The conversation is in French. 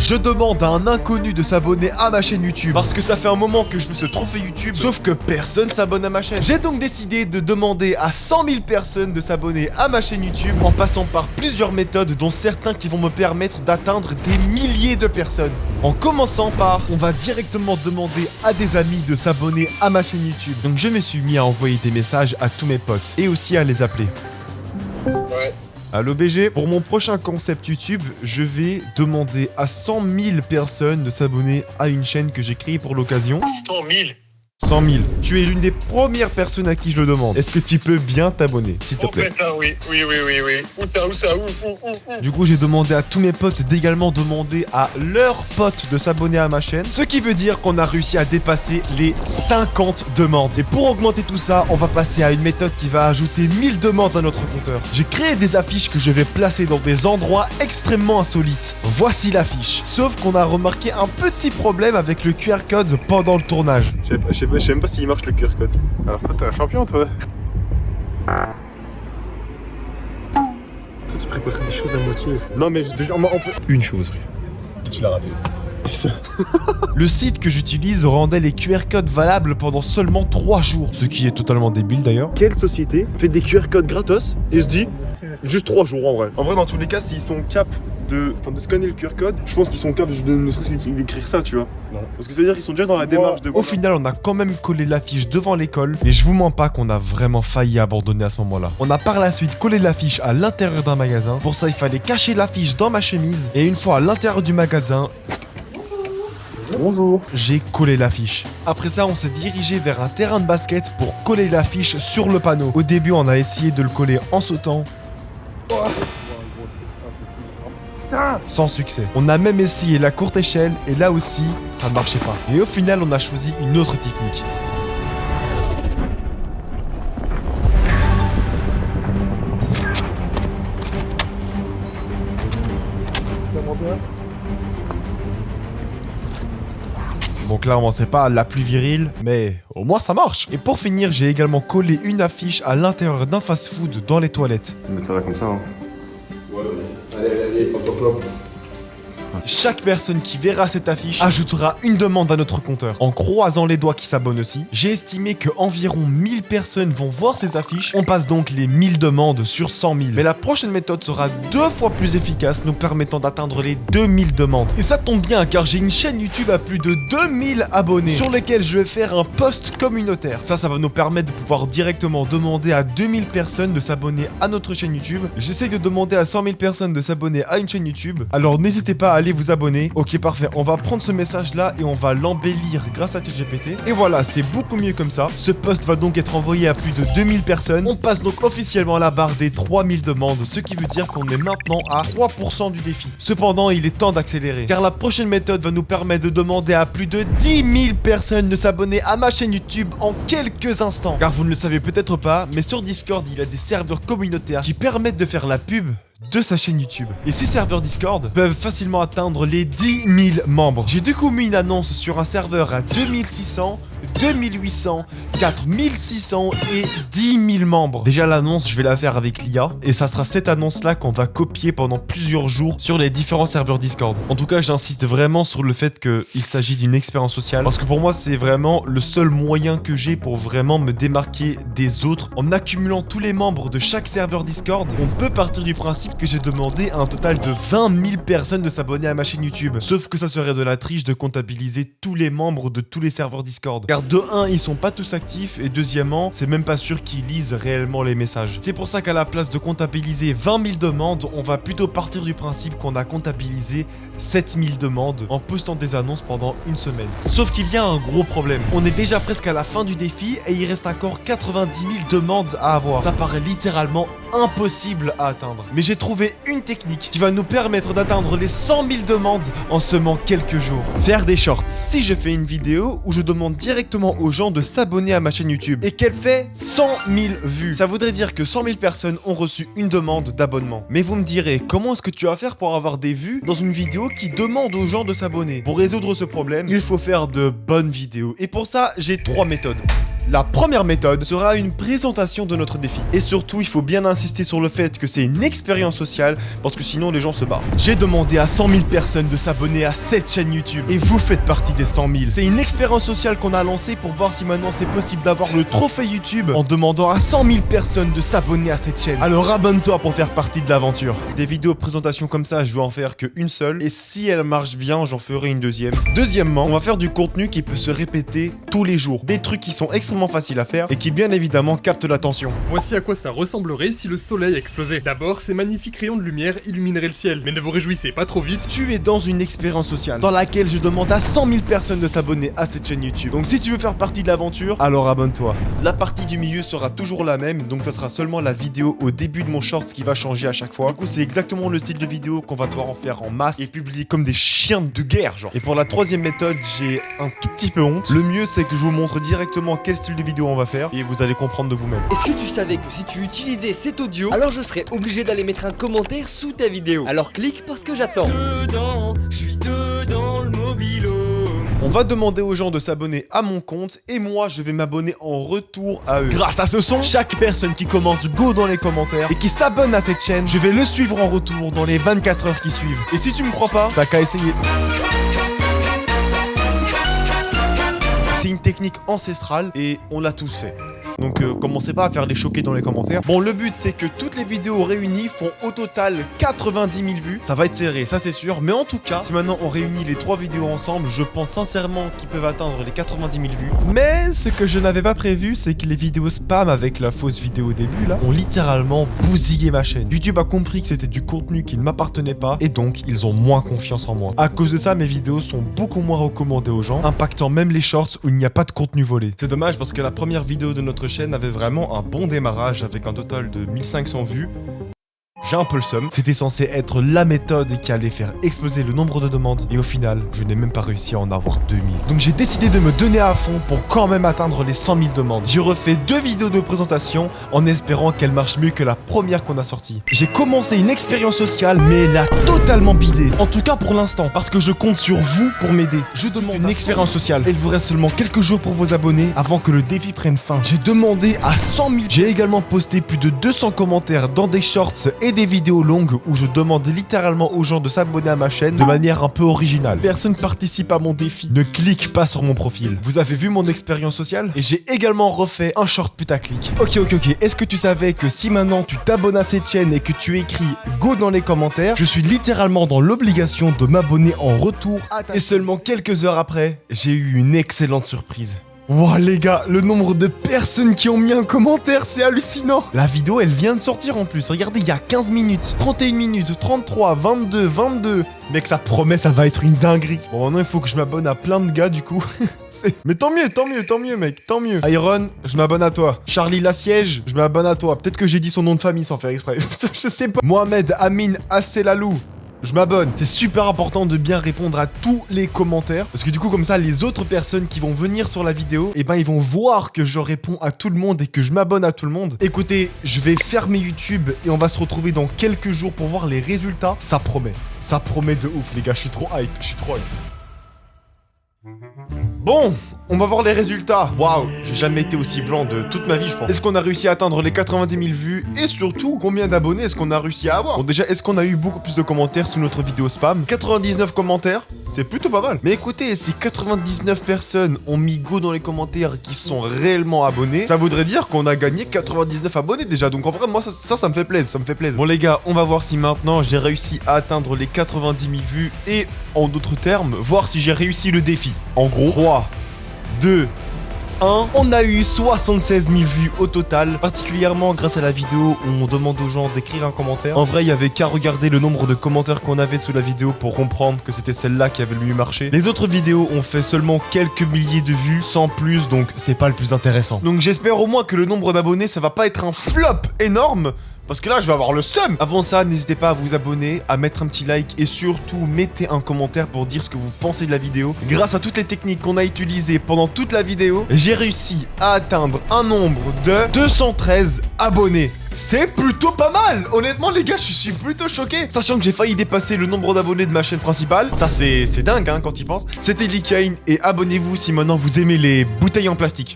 Je demande à un inconnu de s'abonner à ma chaîne YouTube parce que ça fait un moment que je veux ce trophée YouTube, sauf que personne s'abonne à ma chaîne. J'ai donc décidé de demander à 100 000 personnes de s'abonner à ma chaîne YouTube en passant par plusieurs méthodes, dont certains qui vont me permettre d'atteindre des milliers de personnes. En commençant par, on va directement demander à des amis de s'abonner à ma chaîne YouTube. Donc je me suis mis à envoyer des messages à tous mes potes et aussi à les appeler. Ouais. Allo BG, pour mon prochain concept YouTube, je vais demander à 100 000 personnes de s'abonner à une chaîne que j'ai créée pour l'occasion. 100 000. 100 000. Tu es l'une des premières personnes à qui je le demande. Est-ce que tu peux bien t'abonner, s'il te Oh plaît? putain, oui. Où ça, où? Du coup, j'ai demandé à tous mes potes d'également demander à leurs potes de s'abonner à ma chaîne. Ce qui veut dire qu'on a réussi à dépasser les 50 demandes. Et pour augmenter tout ça, on va passer à une méthode qui va ajouter 1000 demandes à notre compteur. J'ai créé des affiches que je vais placer dans des endroits extrêmement insolites. Voici l'affiche. Sauf qu'on a remarqué un petit problème avec le QR code pendant le tournage. Je sais même pas s'il marche le QR code. Alors toi t'es un champion toi. Toi tu prépares des choses à moitié. Non mais en fait... Une chose. Tu l'as raté. Le site que j'utilise rendait les QR codes valables pendant seulement 3 jours. Ce qui est totalement débile d'ailleurs. Quelle société fait des QR codes gratos et se dit juste 3 jours en vrai? En vrai dans tous les cas s'ils sont cap de scanner le QR code, je pense qu'ils sont capables de ne serait-ce d'écrire ça, tu vois. Non. Parce que ça veut dire qu'ils sont déjà dans la démarche de... Au final, on a quand même collé l'affiche devant l'école, et je vous mens pas qu'on a vraiment failli abandonner à ce moment-là. On a par la suite collé l'affiche à l'intérieur d'un magasin. Pour ça, il fallait cacher l'affiche dans ma chemise, et une fois à l'intérieur du magasin... Bonjour. J'ai collé l'affiche. Après ça, on s'est dirigé vers un terrain de basket pour coller l'affiche sur le panneau. Au début, on a essayé de le coller en sautant. Sans succès. On a même essayé la courte échelle et là aussi, ça ne marchait pas. Et au final, on a choisi une autre technique. Bon, clairement, c'est pas la plus virile, mais au moins ça marche. Et pour finir, j'ai également collé une affiche à l'intérieur d'un fast-food dans les toilettes. On va mettre ça là comme ça. Hein. Ouais, vas-y. Allez, hop. Chaque personne qui verra cette affiche ajoutera une demande à notre compteur. En croisant les doigts qui s'abonnent aussi, j'ai estimé que environ 1000 personnes vont voir ces affiches. On passe donc les 1000 demandes sur 100 000. Mais la prochaine méthode sera 2 fois plus efficace, nous permettant d'atteindre les 2000 demandes. Et ça tombe bien car j'ai une chaîne YouTube à plus de 2000 abonnés sur lesquels je vais faire un post communautaire. Ça va nous permettre de pouvoir directement demander à 2000 personnes de s'abonner à notre chaîne YouTube. J'essaie de demander à 100 000 personnes de s'abonner à une chaîne YouTube. Alors n'hésitez pas à aller vous abonner. Ok, parfait. On va prendre ce message là et on va l'embellir grâce à ChatGPT. Et voilà, c'est beaucoup mieux comme ça. Ce post va donc être envoyé à plus de 2000 personnes. On passe donc officiellement à la barre des 3000 demandes, ce qui veut dire qu'on est maintenant à 3% du défi. Cependant, il est temps d'accélérer car la prochaine méthode va nous permettre de demander à plus de 10 000 personnes de s'abonner à ma chaîne YouTube en quelques instants. Car vous ne le savez peut-être pas, mais sur Discord, il y a des serveurs communautaires qui permettent de faire la pub de sa chaîne YouTube. Et ces serveurs Discord peuvent facilement atteindre les 10 000 membres. J'ai du coup mis une annonce sur un serveur à 2600, 2800, 4600 et 10 000 membres. Déjà l'annonce, je vais la faire avec l'IA et ça sera cette annonce là qu'on va copier pendant plusieurs jours sur les différents serveurs Discord. En tout cas, j'insiste vraiment sur le fait qu'il s'agit d'une expérience sociale parce que pour moi, c'est vraiment le seul moyen que j'ai pour vraiment me démarquer des autres. En accumulant tous les membres de chaque serveur Discord, on peut partir du principe que j'ai demandé à un total de 20 000 personnes de s'abonner à ma chaîne YouTube. Sauf que ça serait de la triche de comptabiliser tous les membres de tous les serveurs Discord. Car de 1, ils sont pas tous actifs et deuxièmement, c'est même pas sûr qu'ils lisent réellement les messages. C'est pour ça qu'à la place de comptabiliser 20 000 demandes, on va plutôt partir du principe qu'on a comptabilisé 7000 demandes en postant des annonces pendant une semaine. Sauf qu'il y a un gros problème. On est déjà presque à la fin du défi et il reste encore 90 000 demandes à avoir. Ça paraît littéralement impossible à atteindre. Mais j'ai trouvé une technique qui va nous permettre d'atteindre les 100 000 demandes en seulement quelques jours. Faire des shorts. Si je fais une vidéo où je demande directement aux gens de s'abonner à ma chaîne YouTube et qu'elle fait 100 000 vues, ça voudrait dire que 100 000 personnes ont reçu une demande d'abonnement. Mais vous me direz, comment est-ce que tu vas faire pour avoir des vues dans une vidéo qui demande aux gens de s'abonner? Pour résoudre ce problème, il faut faire de bonnes vidéos. Et pour ça, j'ai 3 méthodes. La première méthode sera une présentation de notre défi. Et surtout, il faut bien insister sur le fait que c'est une expérience sociale, parce que sinon les gens se barrent. J'ai demandé à 100 000 personnes de s'abonner à cette chaîne YouTube, et vous faites partie des 100 000. C'est une expérience sociale qu'on a lancée pour voir si maintenant c'est possible d'avoir le trophée YouTube en demandant à 100 000 personnes de s'abonner à cette chaîne. Alors abonne-toi pour faire partie de l'aventure. Des vidéos de présentation comme ça, je vais en faire qu'une seule, et si elle marche bien, j'en ferai une deuxième. Deuxièmement, on va faire du contenu qui peut se répéter tous les jours. Des trucs qui sont extrêmement faciles à faire et qui bien évidemment captent l'attention. Voici à quoi ça ressemblerait si le soleil explosait. D'abord, ces magnifiques rayons de lumière illumineraient le ciel. Mais ne vous réjouissez pas trop vite. Tu es dans une expérience sociale dans laquelle je demande à 100 000 personnes de s'abonner à cette chaîne YouTube. Donc si tu veux faire partie de l'aventure, alors abonne-toi. La partie du milieu sera toujours la même, donc ça sera seulement la vidéo au début de mon short qui va changer à chaque fois. Du coup, c'est exactement le style de vidéo qu'on va devoir en faire en masse et publier comme des chiens de guerre, genre. Et pour la troisième méthode, j'ai un tout petit peu honte. Le mieux, c'est que je vous montre directement quel style de vidéo on va faire et vous allez comprendre de vous-même. Est-ce que tu savais que si tu utilisais cet audio, alors je serais obligé d'aller mettre un commentaire sous ta vidéo? Alors clique parce que j'attends. Dedans, je suis dedans le mobilo. On va demander aux gens de s'abonner à mon compte et moi je vais m'abonner en retour à eux. Grâce à ce son, chaque personne qui commente go dans les commentaires et qui s'abonne à cette chaîne, je vais le suivre en retour dans les 24 heures qui suivent. Et si tu me crois pas, t'as qu'à essayer. C'est une technique ancestrale et on l'a tous fait. Donc commencez pas à faire les choquer dans les commentaires. Bon, le but c'est que toutes les vidéos réunies font au total 90 000 vues. Ça va être serré, ça c'est sûr. Mais en tout cas, si maintenant on réunit les 3 vidéos ensemble, je pense sincèrement qu'ils peuvent atteindre les 90 000 vues. Mais ce que je n'avais pas prévu, c'est que les vidéos spam avec la fausse vidéo au début là, ont littéralement bousillé ma chaîne. YouTube a compris que c'était du contenu qui ne m'appartenait pas et donc ils ont moins confiance en moi. À cause de ça, mes vidéos sont beaucoup moins recommandées aux gens, impactant même les shorts où il n'y a pas de contenu volé. C'est dommage parce que la première vidéo de notre chaîne avait vraiment un bon démarrage avec un total de 1500 vues. J'ai un peu le seum. C'était censé être la méthode qui allait faire exploser le nombre de demandes. Et au final, je n'ai même pas réussi à en avoir 2000. Donc j'ai décidé de me donner à fond pour quand même atteindre les 100 000 demandes. J'ai refait 2 vidéos de présentation en espérant qu'elles marchent mieux que la première qu'on a sortie. J'ai commencé une expérience sociale, mais elle a totalement bidé. En tout cas pour l'instant, parce que je compte sur vous pour m'aider. Je demande une expérience sociale. Il vous reste seulement quelques jours pour vous abonner avant que le défi prenne fin. J'ai demandé à 100 000. J'ai également posté plus de 200 commentaires dans des shorts et des vidéos longues où je demande littéralement aux gens de s'abonner à ma chaîne de manière un peu originale. Personne participe à mon défi. Ne clique pas sur mon profil. Vous avez vu mon expérience sociale? Et j'ai également refait un short putaclic. Ok. Est-ce que tu savais que si maintenant tu t'abonnes à cette chaîne et que tu écris go dans les commentaires, je suis littéralement dans l'obligation de m'abonner en retour à ta... Et seulement quelques heures après, j'ai eu une excellente surprise. Wow les gars, le nombre de personnes qui ont mis un commentaire, c'est hallucinant. La vidéo, elle vient de sortir en plus. Regardez, il y a 15 minutes, 31 minutes, 33, 22. Mec, ça promet, ça va être une dinguerie. Bon, maintenant, il faut que je m'abonne à plein de gars, du coup. Mais tant mieux, mec, tant mieux. Iron, je m'abonne à toi. Charlie Lassiège, je m'abonne à toi. Peut-être que j'ai dit son nom de famille sans faire exprès. Je sais pas. Mohamed Amin Asselalou, je m'abonne. C'est super important de bien répondre à tous les commentaires. Parce que du coup, comme ça, les autres personnes qui vont venir sur la vidéo, eh ben, ils vont voir que je réponds à tout le monde et que je m'abonne à tout le monde. Écoutez, je vais fermer YouTube et on va se retrouver dans quelques jours pour voir les résultats. Ça promet. Ça promet de ouf, les gars. Je suis trop hype. Bon, on va voir les résultats. Waouh, j'ai jamais été aussi blanc de toute ma vie, je pense. Est-ce qu'on a réussi à atteindre les 90 000 vues? Et surtout, combien d'abonnés est-ce qu'on a réussi à avoir? Bon, déjà, est-ce qu'on a eu beaucoup plus de commentaires sous notre vidéo spam? 99 commentaires, c'est plutôt pas mal. Mais écoutez, si 99 personnes ont mis go dans les commentaires qui sont réellement abonnés, ça voudrait dire qu'on a gagné 99 abonnés déjà. Donc en vrai, moi, ça me fait plaisir, Bon les gars, on va voir si maintenant j'ai réussi à atteindre les 90 000 vues et, en d'autres termes, voir si j'ai réussi le défi. En gros, 3, 2, 1, on a eu 76 000 vues au total, particulièrement grâce à la vidéo où on demande aux gens d'écrire un commentaire. En vrai, il y avait qu'à regarder le nombre de commentaires qu'on avait sous la vidéo pour comprendre que c'était celle-là qui avait le mieux marché. Les autres vidéos ont fait seulement quelques milliers de vues, sans plus, donc c'est pas le plus intéressant. Donc j'espère au moins que le nombre d'abonnés, ça va pas être un flop énorme, parce que là, je vais avoir le seum. Avant ça, n'hésitez pas à vous abonner, à mettre un petit like et surtout, mettez un commentaire pour dire ce que vous pensez de la vidéo. Grâce à toutes les techniques qu'on a utilisées pendant toute la vidéo, j'ai réussi à atteindre un nombre de 213 abonnés. C'est plutôt pas mal. Honnêtement les gars, je suis plutôt choqué. Sachant que j'ai failli dépasser le nombre d'abonnés de ma chaîne principale. Ça c'est dingue hein, quand il pense. C'était Likain et abonnez-vous si maintenant vous aimez les bouteilles en plastique.